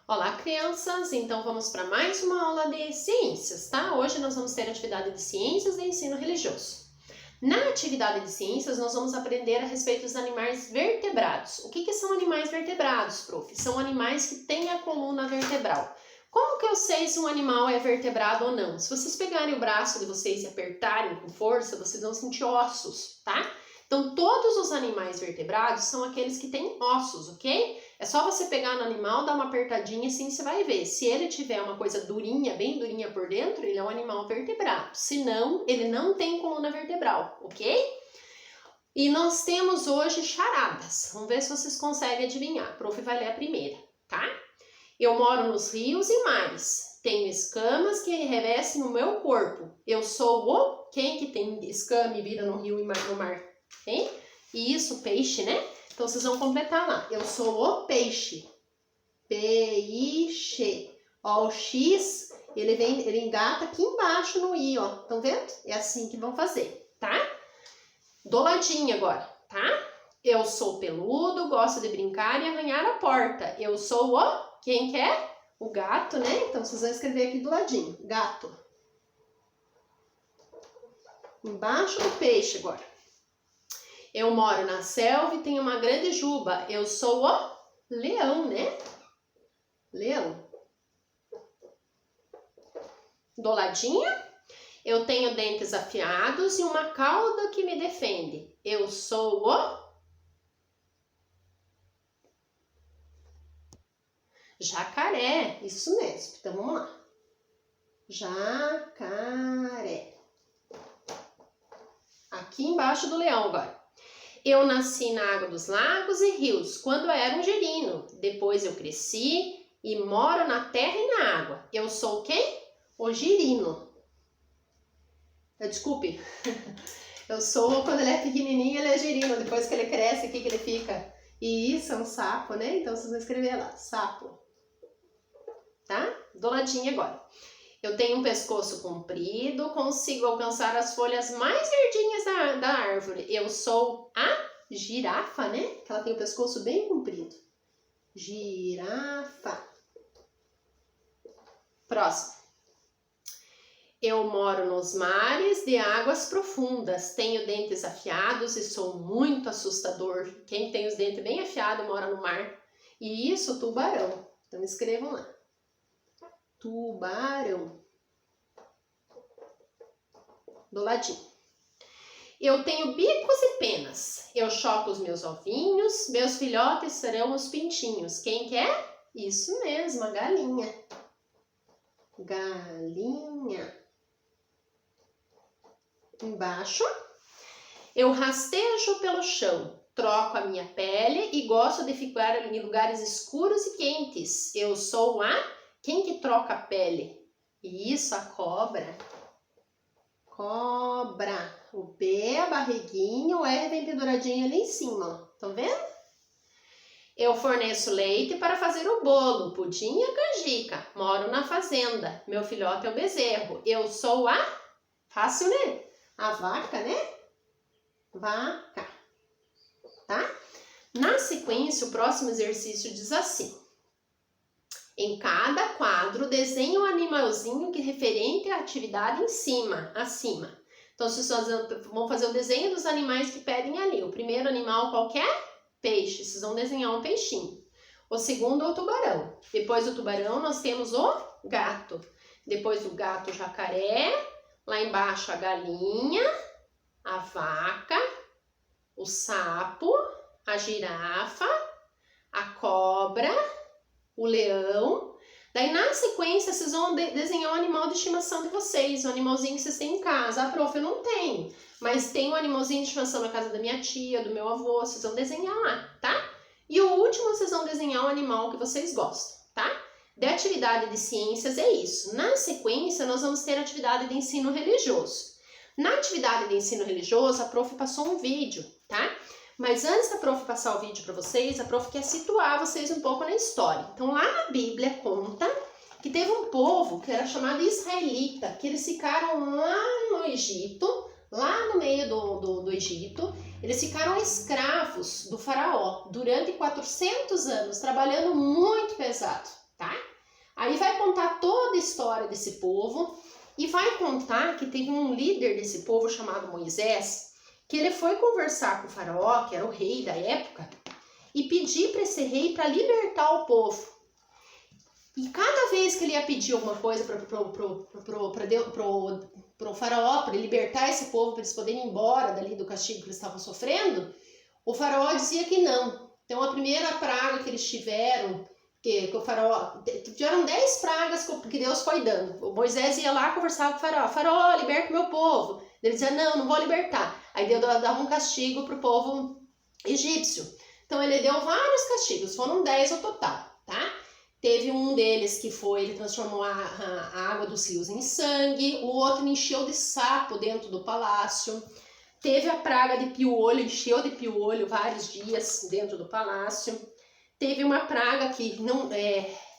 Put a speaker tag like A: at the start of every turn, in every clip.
A: Olá, crianças! Então vamos para mais uma aula de ciências, tá? Hoje nós vamos ter atividade de ciências e ensino religioso. Na atividade de ciências, nós vamos aprender a respeito dos animais vertebrados. O que são animais vertebrados, prof? São animais que têm a coluna vertebral. Como que eu sei se um animal é vertebrado ou não? Se vocês pegarem o braço de vocês e apertarem com força, vocês vão sentir ossos, tá? Então, todos os animais vertebrados são aqueles que têm ossos, ok? É só você pegar no animal, dar uma apertadinha assim, você vai ver. Se ele tiver uma coisa durinha, bem durinha por dentro, ele é um animal vertebrado. Se não, ele não tem coluna vertebral, ok? E nós temos hoje charadas. Vamos ver se vocês conseguem adivinhar. A prof vai ler a primeira, tá? Eu moro nos rios e mares. Tenho escamas que revestem o meu corpo. Eu sou o... Quem que tem escama e vira no rio e no mar? Hein? E isso, peixe, né? Então, vocês vão completar lá. Eu sou o peixe. Peixe. Ó, o X, ele engata aqui embaixo no I, ó. Estão vendo? É assim que vão fazer, tá? Do ladinho agora, tá? Eu sou peludo, gosto de brincar e arranhar a porta. Eu sou o... Quem que é? O gato, né? Então, vocês vão escrever aqui do ladinho. Gato. Embaixo do peixe agora. Eu moro na selva e tenho uma grande juba. Eu sou o leão, né? Leão. Do ladinho, eu tenho dentes afiados e uma cauda que me defende. Eu sou o jacaré. Isso mesmo. Então, vamos lá. Jacaré. Aqui embaixo do leão agora. Eu nasci na água dos lagos e rios, quando eu era um girino. Depois eu cresci e moro na terra e na água. Eu sou quem? O girino. Desculpe. Eu sou, quando ele é pequenininho, ele é girino. Depois que ele cresce, o que ele fica? E isso é um sapo, né? Então vocês vão escrever lá, sapo. Tá? Do ladinho agora. Eu tenho um pescoço comprido, consigo alcançar as folhas mais verdinhas da árvore. Eu sou a girafa, né? Que ela tem o pescoço bem comprido. Girafa. Próximo. Eu moro nos mares de águas profundas. Tenho dentes afiados e sou muito assustador. Quem tem os dentes bem afiados mora no mar. E isso, tubarão. Então escrevam lá. Tubarão. Do ladinho. Eu tenho bicos e penas. Eu choco os meus ovinhos. Meus filhotes serão os pintinhos. Quem que é? Isso mesmo, a galinha. Galinha. Embaixo. Eu rastejo pelo chão. Troco a minha pele e gosto de ficar em lugares escuros e quentes. Eu sou a... Quem que troca a pele? Isso, a cobra. Cobra. O B, a barriguinha, o R vem penduradinho ali em cima, ó. Estão vendo? Eu forneço leite para fazer o bolo, pudim e a canjica. Moro na fazenda. Meu filhote é o bezerro. Eu sou a... Fácil, né? A vaca, né? Vaca. Tá? Na sequência, o próximo exercício diz assim. Em cada quadro, desenhe um animalzinho que referente à atividade acima. Então, vocês vão fazer o desenho dos animais que pedem ali. O primeiro animal qualquer? Peixe. Vocês vão desenhar um peixinho. O segundo é o tubarão. Depois do tubarão, nós temos o gato. Depois do gato, o jacaré. Lá embaixo, a galinha, a vaca, o sapo, a girafa, a cobra, o leão. Daí, na sequência, vocês vão desenhar o animal de estimação de vocês, o animalzinho que vocês têm em casa. Ah, prof, eu não tenho, mas tem um animalzinho de estimação na casa da minha tia, do meu avô, vocês vão desenhar lá, tá? E o último, vocês vão desenhar o animal que vocês gostam, tá? De atividade de ciências é isso. Na sequência, nós vamos ter atividade de ensino religioso. Na atividade de ensino religioso, a prof passou um vídeo, tá? Mas antes da prof passar o vídeo para vocês, a prof quer situar vocês um pouco na história. Então, lá na Bíblia conta que teve um povo que era chamado israelita, que eles ficaram lá no Egito, lá no meio do Egito, eles ficaram escravos do faraó durante 400 anos, trabalhando muito pesado. tá? Aí vai contar toda a história desse povo e vai contar que teve um líder desse povo chamado Moisés, que ele foi conversar com o faraó, que era o rei da época, e pedir para esse rei para libertar o povo. E cada vez que ele ia pedir alguma coisa para o faraó, para libertar esse povo, para eles poderem ir embora dali do castigo que eles estavam sofrendo, o faraó dizia que não. Então a primeira praga que eles tiveram, que o faraó, tiveram 10 pragas que Deus foi dando. O Moisés ia lá conversar com o faraó, faraó, liberta o meu povo. Ele dizia, não vou libertar. Aí Deus dava um castigo para o povo egípcio. Então ele deu vários castigos, foram 10 ao total, tá? Teve um deles que foi, ele transformou a água dos rios em sangue, o outro encheu de sapo dentro do palácio. Teve a praga de piolho, encheu de piolho vários dias dentro do palácio. Teve uma praga que não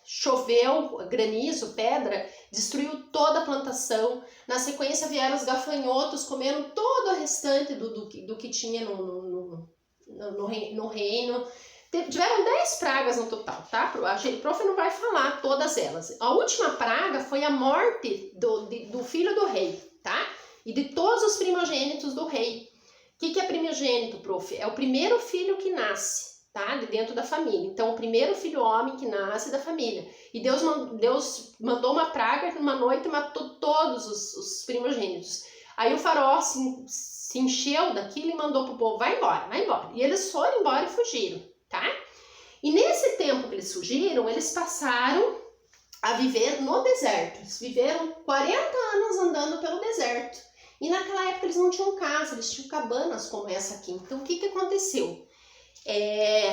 A: choveu, granizo, pedra, destruiu toda a plantação. Na sequência vieram os gafanhotos, comeram todo o restante do que tinha no reino. Tiveram 10 pragas no total, tá? O prof não vai falar todas elas. A última praga foi a morte do filho do rei, tá? E de todos os primogênitos do rei. O que é primogênito, prof? É o primeiro filho que nasce, tá? De dentro da família. Então, o primeiro filho homem que nasce da família. E Deus mandou uma praga numa noite e matou todos os primogênitos. Aí o faraó se encheu daquilo e mandou pro povo, vai embora, vai embora. E eles foram embora e fugiram, tá? E nesse tempo que eles fugiram, eles passaram a viver no deserto. Eles viveram 40 anos andando pelo deserto. E naquela época eles não tinham casa, eles tinham cabanas como essa aqui. Então o que aconteceu?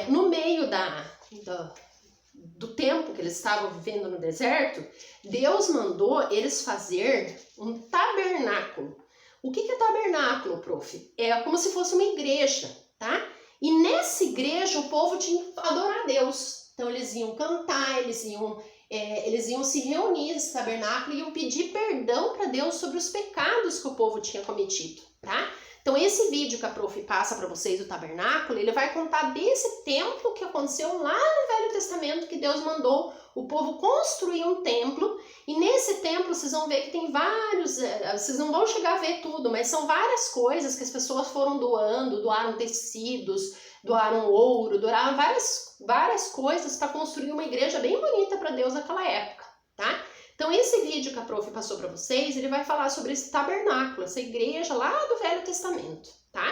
A: No meio do tempo que eles estavam vivendo no deserto, Deus mandou eles fazer um tabernáculo. O que é tabernáculo, prof? É como se fosse uma igreja, tá? E nessa igreja o povo tinha que adorar a Deus. Então eles iam cantar, eles iam se reunir nesse tabernáculo e iam pedir perdão para Deus sobre os pecados que o povo tinha cometido, tá? Então esse vídeo que a prof passa para vocês do tabernáculo, ele vai contar desse templo que aconteceu lá no Velho Testamento, que Deus mandou o povo construir um templo. E nesse templo vocês vão ver que tem vários, vocês não vão chegar a ver tudo, mas são várias coisas que as pessoas foram doaram tecidos, doaram ouro, doaram várias coisas para construir uma igreja bem bonita para Deus naquela época, tá? Então esse vídeo que a prof passou para vocês, ele vai falar sobre esse tabernáculo, essa igreja lá do Velho Testamento, tá?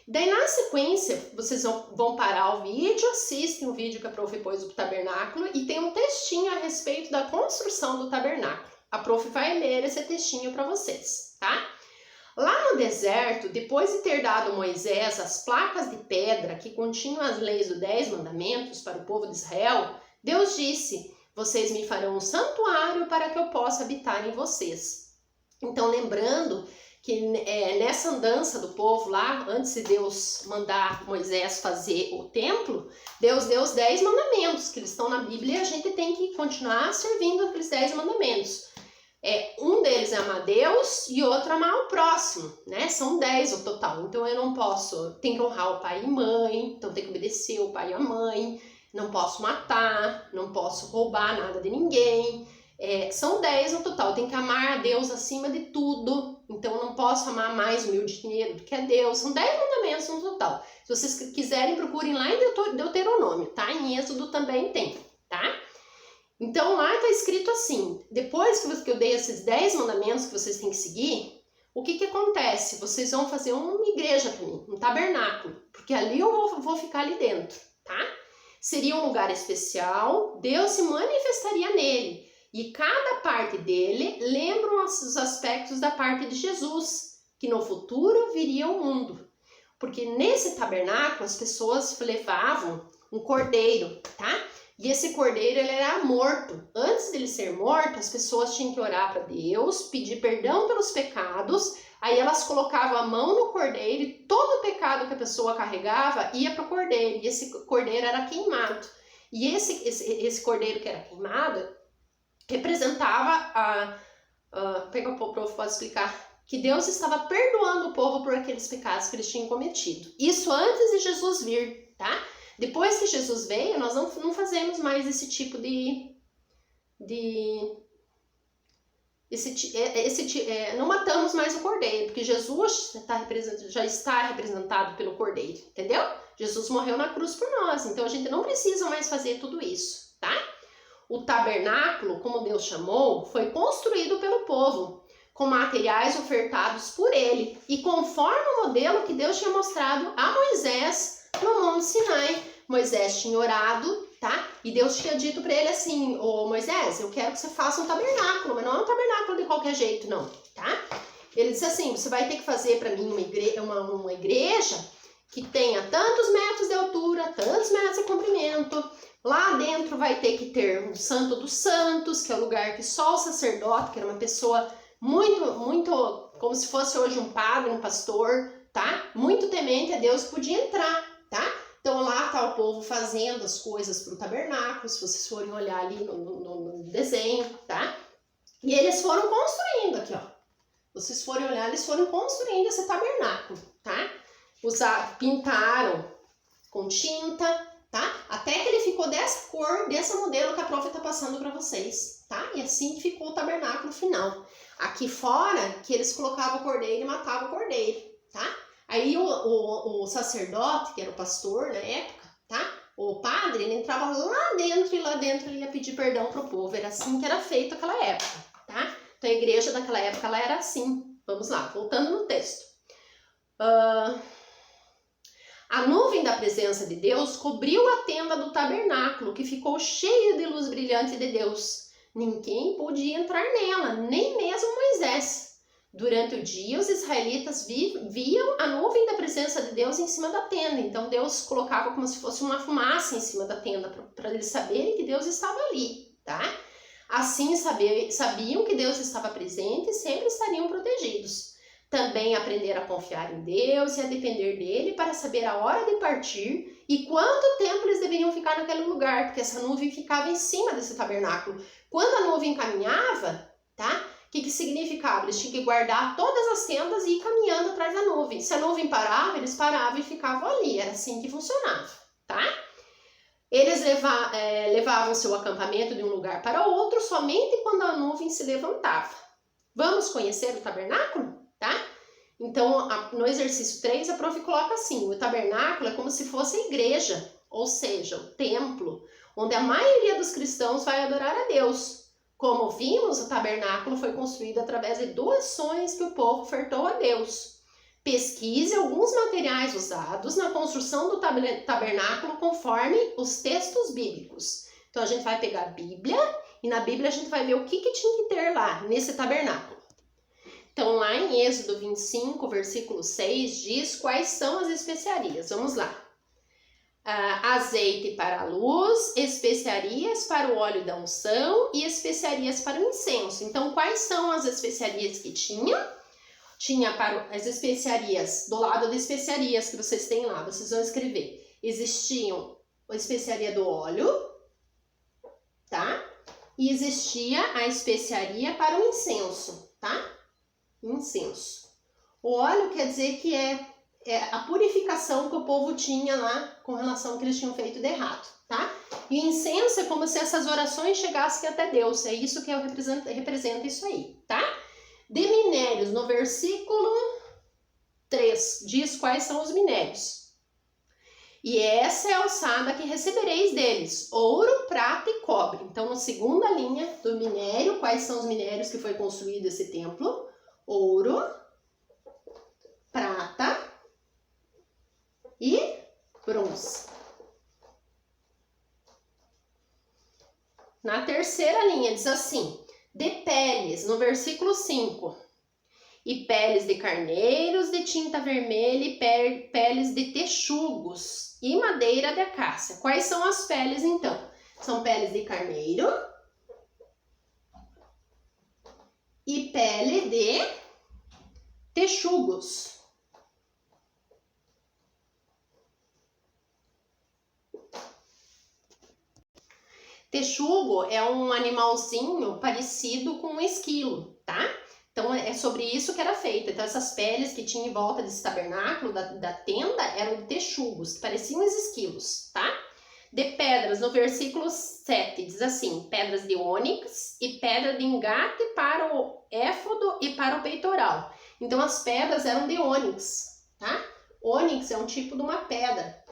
A: Daí na sequência, vocês vão parar o vídeo, assistem o vídeo que a prof pôs do tabernáculo e tem um textinho a respeito da construção do tabernáculo. A prof vai ler esse textinho para vocês, tá? Lá no deserto, depois de ter dado a Moisés as placas de pedra que continham as leis dos 10 mandamentos para o povo de Israel, Deus disse, vocês me farão um santuário para que eu possa habitar em vocês. Então, lembrando que nessa andança do povo lá, antes de Deus mandar Moisés fazer o templo, Deus deu os 10 mandamentos, que eles estão na Bíblia, e a gente tem que continuar servindo aqueles 10 mandamentos. Um deles é amar Deus e outro amar o próximo, né? São 10 o total, então eu não posso, tem que honrar o pai e mãe, então tem que obedecer o pai e a mãe, não posso matar, não posso roubar nada de ninguém. São 10 no total, tem que amar a Deus acima de tudo, então eu não posso amar mais o meu dinheiro do que a Deus. São 10 mandamentos no total. Se vocês quiserem, procurem lá em Deuteronômio, tá? Em Êxodo também tem, tá? Então lá está escrito assim, depois que eu dei esses 10 mandamentos que vocês têm que seguir, o que acontece? Vocês vão fazer uma igreja para mim, um tabernáculo, porque ali eu vou ficar ali dentro, tá? Seria um lugar especial, Deus se manifestaria nele. E cada parte dele lembra os aspectos da parte de Jesus, que no futuro viria ao mundo. Porque nesse tabernáculo as pessoas levavam um cordeiro, tá? E esse cordeiro ele era morto. Antes dele ser morto, as pessoas tinham que orar para Deus, pedir perdão pelos pecados. Aí elas colocavam a mão no cordeiro e todo o pecado que a pessoa carregava ia para o cordeiro. E esse cordeiro era queimado. E esse cordeiro que era queimado representava pega o prof, pode explicar, que Deus estava perdoando o povo por aqueles pecados que eles tinham cometido. Isso antes de Jesus vir, tá? Depois que Jesus veio, nós não fazemos mais esse tipo de não matamos mais o cordeiro, porque Jesus já está representado pelo cordeiro, entendeu? Jesus morreu na cruz por nós, então a gente não precisa mais fazer tudo isso, tá? O tabernáculo, como Deus chamou, foi construído pelo povo, com materiais ofertados por ele, e conforme o modelo que Deus tinha mostrado a Moisés no Monte Sinai. Moisés tinha orado, tá? E Deus tinha dito para ele assim: ô Moisés, eu quero que você faça um tabernáculo, mas não é um tabernáculo de qualquer jeito, não, tá? Ele disse assim: você vai ter que fazer para mim uma igreja que tenha tantos metros de altura, tantos metros de comprimento. Lá dentro vai ter que ter um Santo dos Santos, que é o lugar que só o sacerdote, que era uma pessoa muito, como se fosse hoje um padre, um pastor, tá? Muito temente a Deus, podia entrar, tá? Então lá tá o povo fazendo as coisas para o tabernáculo, se vocês forem olhar ali no desenho, tá? E eles foram construindo aqui, ó. Vocês forem olhar, eles foram construindo esse tabernáculo, tá? Pintaram com tinta, tá? Até que ele ficou dessa cor, desse modelo que a prof tá passando para vocês, tá? E assim ficou o tabernáculo final. Aqui fora, que eles colocavam o cordeiro e matavam o cordeiro, tá? Aí o sacerdote, que era o pastor na época, tá? O padre, ele entrava lá dentro e lá dentro ele ia pedir perdão pro povo. Era assim que era feito naquela época, tá? Então a igreja daquela época, ela era assim. Vamos lá, voltando no texto. A nuvem da presença de Deus cobriu a tenda do tabernáculo, que ficou cheia de luz brilhante de Deus. Ninguém podia entrar nela, nem mesmo Moisés. Durante o dia, os israelitas viam a nuvem da presença de Deus em cima da tenda. Então, Deus colocava como se fosse uma fumaça em cima da tenda, para eles saberem que Deus estava ali, tá? Assim, sabiam que Deus estava presente e sempre estariam protegidos. Também aprenderam a confiar em Deus e a depender dele para saber a hora de partir e quanto tempo eles deveriam ficar naquele lugar, porque essa nuvem ficava em cima desse tabernáculo. Quando a nuvem caminhava, tá? O que significava? Eles tinham que guardar todas as tendas e ir caminhando atrás da nuvem. Se a nuvem parava, eles paravam e ficavam ali. Era assim que funcionava, tá? Eles levavam seu acampamento de um lugar para outro somente quando a nuvem se levantava. Vamos conhecer o tabernáculo? Tá? Então, no exercício 3, a prof coloca assim: o tabernáculo é como se fosse a igreja, ou seja, o templo, onde a maioria dos cristãos vai adorar a Deus. Como vimos, o tabernáculo foi construído através de doações que o povo ofertou a Deus. Pesquise alguns materiais usados na construção do tabernáculo conforme os textos bíblicos. Então, a gente vai pegar a Bíblia e na Bíblia a gente vai ver o que tinha que ter lá nesse tabernáculo. Então, lá em Êxodo 25, versículo 6, diz quais são as especiarias. Vamos lá. Azeite para a luz, especiarias para o óleo da unção e especiarias para o incenso. Então, quais são as especiarias que tinha? Tinha para as especiarias, do lado das especiarias que vocês têm lá, vocês vão escrever. Existiam a especiaria do óleo, tá? E existia a especiaria para o incenso, tá? Incenso. O óleo quer dizer que é a purificação que o povo tinha lá com relação ao que eles tinham feito de errado, tá? E incenso é como se essas orações chegassem até Deus, é isso que representa isso aí, tá? De minérios, no versículo 3, diz quais são os minérios. E essa é a alçada que recebereis deles, ouro, prata e cobre. Então, na segunda linha do minério, quais são os minérios que foi construído esse templo? Ouro, prata e bronze. Na terceira linha diz assim: de peles, no versículo 5, e peles de carneiros de tinta vermelha e peles de texugos e madeira de acácia. Quais são as peles então? São peles de carneiro e pele de texugos. Texugo é um animalzinho parecido com um esquilo, tá? Então, é sobre isso que era feito. Então, essas peles que tinha em volta desse tabernáculo, da tenda, eram de texugos, que pareciam os esquilos, tá? de pedras, no versículo 7, diz assim, pedras de ônix e pedra de engate para o éfodo e para o peitoral. Então, as pedras eram de ônix, tá? Ônix é um tipo de uma pedra.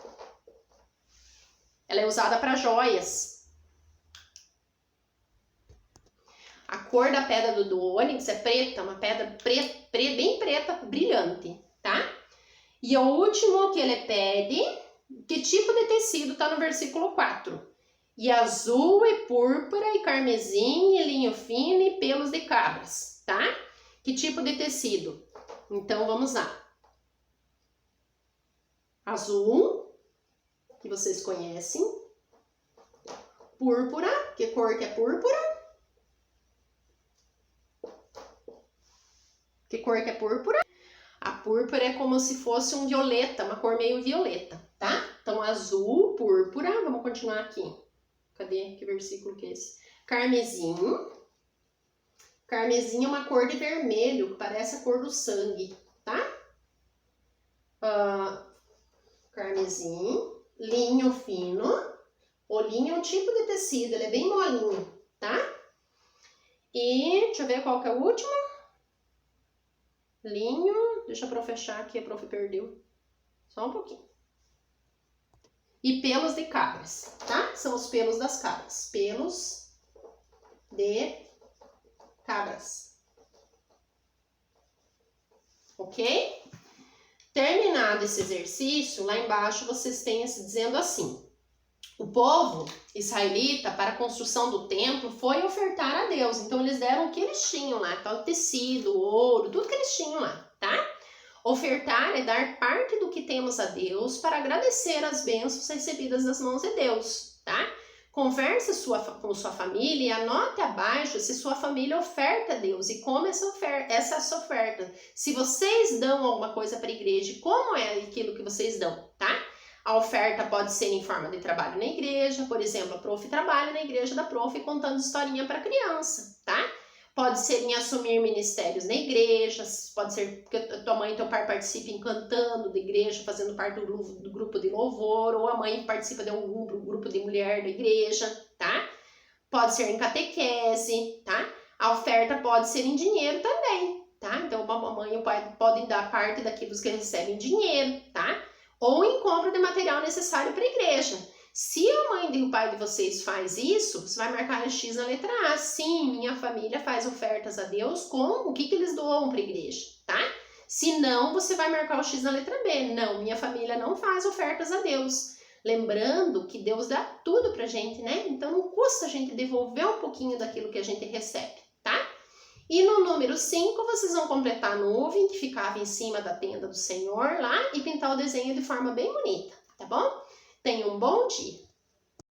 A: Ela é usada para joias. A cor da pedra do ônix é preta, uma pedra bem preta, brilhante, tá? E o último que ele pede, que tipo de tecido está no versículo 4? E azul, e púrpura, e carmesim, e linho fino, e pelos de cabras, tá? Que tipo de tecido? Então, vamos lá. Azul, que vocês conhecem. Púrpura, que cor que é púrpura? Que cor que é púrpura? A púrpura é como se fosse um violeta, uma cor meio violeta, tá? Então, azul, púrpura, vamos continuar aqui. Cadê? Que versículo que é esse? Carmesim. Carmesim é uma cor de vermelho, que parece a cor do sangue, tá? Carmesim. Linho fino. O linho é um tipo de tecido, ele é bem molinho, tá? E, deixa eu ver qual que é o último. Linho, deixa a prof fechar aqui, a prof perdeu. Só um pouquinho. E pelos de cabras, tá? São os pelos das cabras. Pelos de cabras. Ok? Terminado esse exercício, lá embaixo vocês têm dizendo assim. O povo israelita, para a construção do templo, foi ofertar a Deus. Então, eles deram o que eles tinham lá, tal tecido, ouro, tudo que eles tinham lá, tá? Ofertar é dar parte do que temos a Deus para agradecer as bênçãos recebidas das mãos de Deus, tá? Converse com sua família e anote abaixo se sua família oferta a Deus e como essa oferta. Se vocês dão alguma coisa para a igreja, como é aquilo que vocês dão, tá? A oferta pode ser em forma de trabalho na igreja, por exemplo, a prof trabalha na igreja da prof contando historinha para criança, tá? Pode ser em assumir ministérios na igreja, pode ser porque tua mãe e teu pai participem cantando da igreja, fazendo parte do grupo de louvor, ou a mãe participa de um grupo de mulher da igreja, tá? Pode ser em catequese, tá? A oferta pode ser em dinheiro também, tá? Então, a mãe e o pai podem dar parte daquilo que recebem dinheiro, tá? Ou em compra de material necessário para a igreja. Se a mãe e o pai de vocês faz isso, você vai marcar X na letra A. Sim, minha família faz ofertas a Deus com o que eles doam para a igreja, tá? Se não, você vai marcar o X na letra B. Não, minha família não faz ofertas a Deus. Lembrando que Deus dá tudo pra gente, né? Então não custa a gente devolver um pouquinho daquilo que a gente recebe, tá? E no número 5, vocês vão completar a nuvem que ficava em cima da tenda do Senhor lá e pintar o desenho de forma bem bonita, tá bom? Tenha um bom dia!